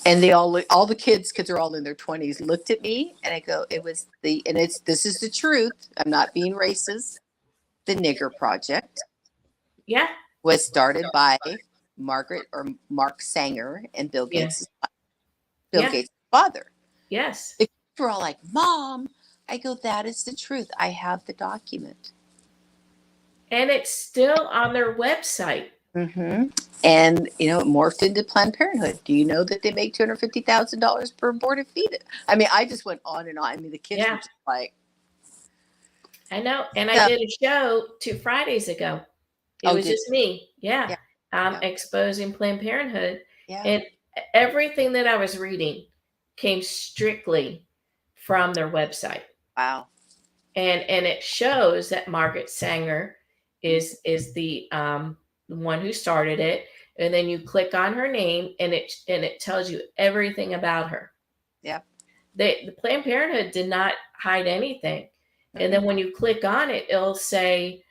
And they all the kids, because they're all in their 20s, looked at me, and I go, this is the truth. I'm not being racist. The Nigger Project. Yeah. Was started by Mark Sanger and Bill Gates' Gates' father. Yes. The kids were all like, Mom. I go, that is the truth. I have the document. And it's still on their website. Mm-hmm. And, it morphed into Planned Parenthood. Do you know that they make $250,000 per aborted fetus? I mean, I just went on and on. I mean, the kids were just like. I know. And I did a show 2 Fridays ago. It was just me. Yeah. Exposing Planned Parenthood. Yeah. And everything that I was reading came strictly from their website. Wow. And it shows that Margaret Sanger is the one who started it. And then you click on her name, and it tells you everything about her. Yeah. The Planned Parenthood did not hide anything. Mm-hmm. And then when you click on it, it'll say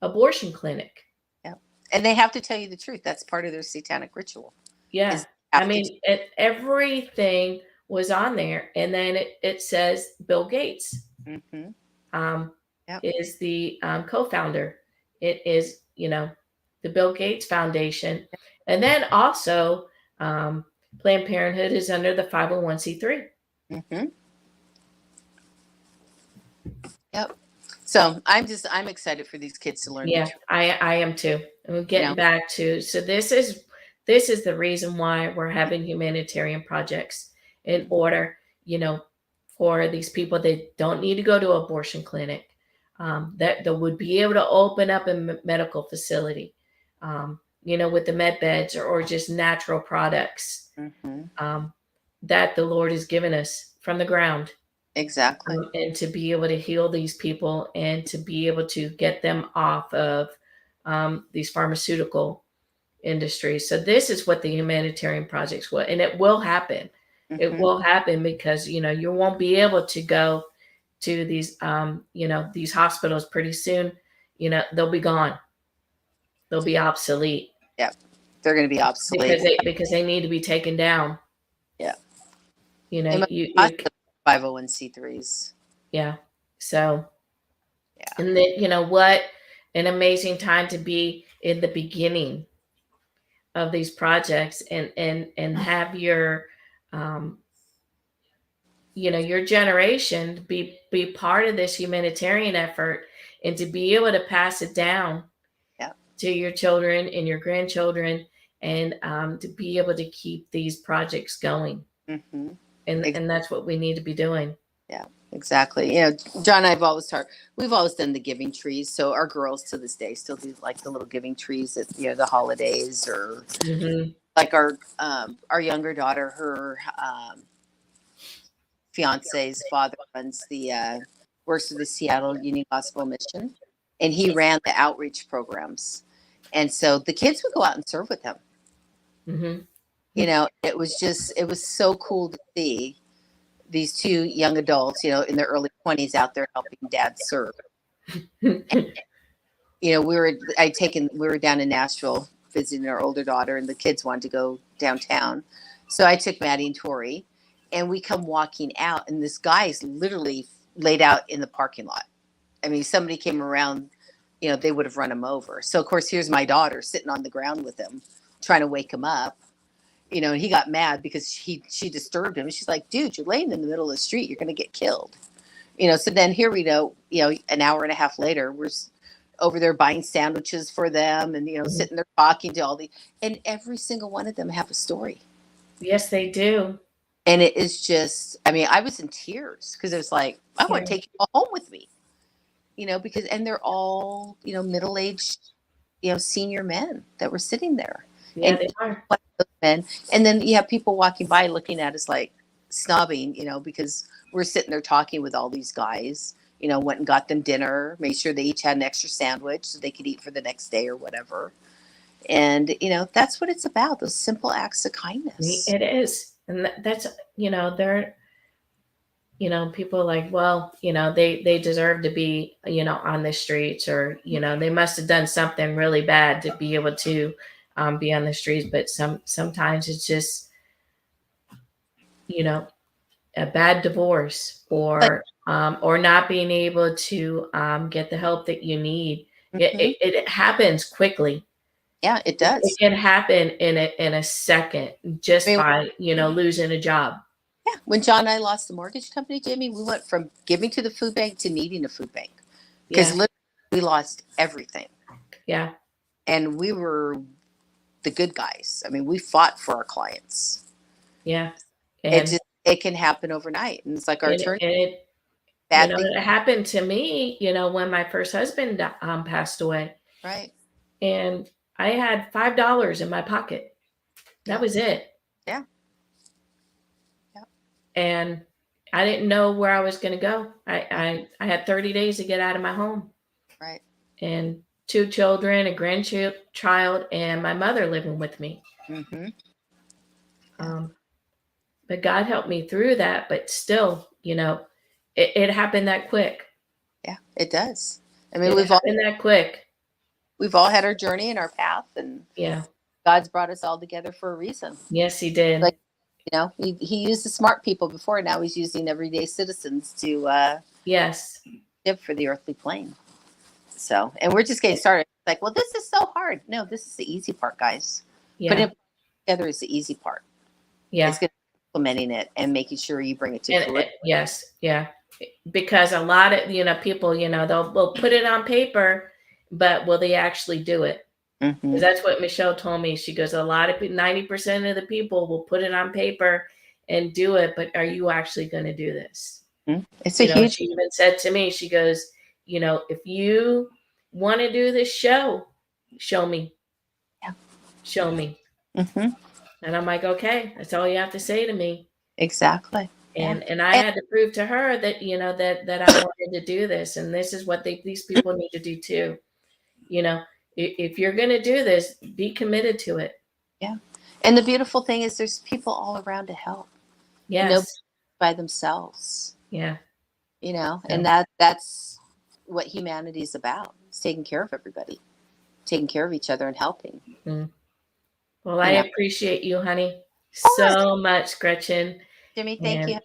abortion clinic. Yeah. And they have to tell you the truth. That's part of their satanic ritual. Yeah. I mean, everything was on there. And then it says Bill Gates is the co-founder. It is, the Bill Gates Foundation. And then also Planned Parenthood is under the 501c3. Mm-hmm. Yep. So I'm excited for these kids to learn. Yeah, I am too. And we're getting back to, so this is the reason why we're having humanitarian projects in order, for these people that don't need to go to abortion clinic, that would be able to open up a medical facility, with the med beds or just natural products that the Lord has given us from the ground. Exactly. And to be able to heal these people and to be able to get them off of these pharmaceutical industries. So this is what the humanitarian projects will, and it will happen. Mm-hmm. It will happen because, you won't be able to go to these, these hospitals pretty soon. They'll be gone. They'll be obsolete. Yeah. They're going to be obsolete. Because they need to be taken down. Yeah. You 501c3s. Yeah. So, and then, what an amazing time to be in the beginning of these projects and have your, your generation be part of this humanitarian effort and to be able to pass it down to your children and your grandchildren and to be able to keep these projects going. Mm-hmm. And that's what we need to be doing. Yeah, exactly. John and I we've always done the giving trees. So our girls to this day still do like the little giving trees at, the holidays or like our younger daughter, her fiance's father works for the Seattle Union Gospel Mission, and he ran the outreach programs. And so the kids would go out and serve with him. Mm-hmm. It was so cool to see. these two young adults, in their early 20s out there helping dad serve. We were down in Nashville visiting our older daughter, and the kids wanted to go downtown. So I took Maddie and Tori, and we come walking out, and this guy is literally laid out in the parking lot. I mean, somebody came around, they would have run him over. So of course, here's my daughter sitting on the ground with him, trying to wake him up. And he got mad because she disturbed him. She's like, dude, you're laying in the middle of the street. You're going to get killed. So then here we go, an hour and a half later, we're over there buying sandwiches for them and, sitting there talking to and every single one of them have a story. Yes, they do. And it is just, I was in tears because it was like, I want to take you all home with me, and they're all, middle-aged, senior men that were sitting there. Yeah, and they are. Men. And then you have people walking by looking at us like snobbing, because we're sitting there talking with all these guys, went and got them dinner, made sure they each had an extra sandwich so they could eat for the next day or whatever. And, that's what it's about, those simple acts of kindness. It is. And that's, they're, people are like, well, they deserve to be, on the streets, or, they must have done something really bad to be able to be on the streets. But sometimes it's just, a bad divorce, or not being able to get the help that you need. It happens quickly. Yeah, it does. It can happen in a second, just by losing a job. Yeah, when John and I lost the mortgage company, Jamie, we went from giving to the food bank to needing a food bank, because literally we lost everything. Yeah, and we were the good guys. We fought for our clients. Yeah, and it can happen overnight, and it's like our attorney. It happened to me, when my first husband passed away. Right. And I had $5 in my pocket. That was it. Yeah. And I didn't know where I was going to go. I had 30 days to get out of my home. Right. And 2 children, a grandchild, and my mother living with me. Mm-hmm. But God helped me through that. But still, it happened that quick. Yeah, it does. We've all been that quick. We've all had our journey and our path, and God's brought us all together for a reason. Yes, He did. Like, he used the smart people before. Now He's using everyday citizens to live for the earthly plane. So, and we're just getting started. Like, well, this is so hard. No, this is the easy part, guys. Yeah. Putting it together is the ezy part. Yeah. It's implementing it and making sure you bring it to fruition. Yes. Yeah. Because a lot of, people, they'll put it on paper, but will they actually do it? Mm-hmm. Because that's what Michelle told me. She goes, 90% of the people will put it on paper and do it, but are you actually going to do this? Mm-hmm. It's a huge. She even said to me, she goes, if you want to do this show me. Yeah. Show me. Mm-hmm. And I'm like, okay, that's all you have to say to me. Exactly. And I had to prove to her that, that I wanted to do this. And this is what these people need to do too. If you're going to do this, be committed to it. Yeah. And the beautiful thing is there's people all around to help. Yes. By themselves. Yeah. And that's what humanity is about. It's taking care of everybody, taking care of each other and helping. Mm. Well, I appreciate you, honey, so much, Gretchen. Jimmy, thank you.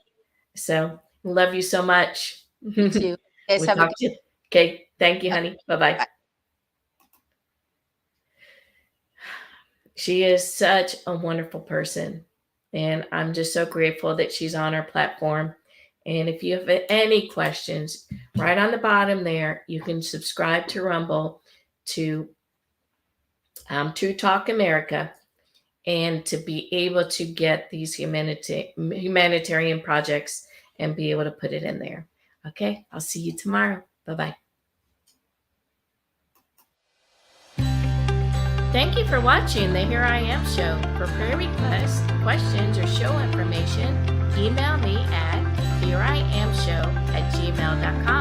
So love you so much. You too. Okay. Thank you, honey. Bye-bye. Bye. She is such a wonderful person. And I'm just so grateful that she's on our platform. And if you have any questions, right on the bottom there, you can subscribe to Rumble to Talk America, and to be able to get these humanitarian projects and be able to put it in there. Okay, I'll see you tomorrow. Bye-bye. Thank you for watching the Here I Am Show. For prayer requests, questions, or show information, email me at hereiamshow@gmail.com.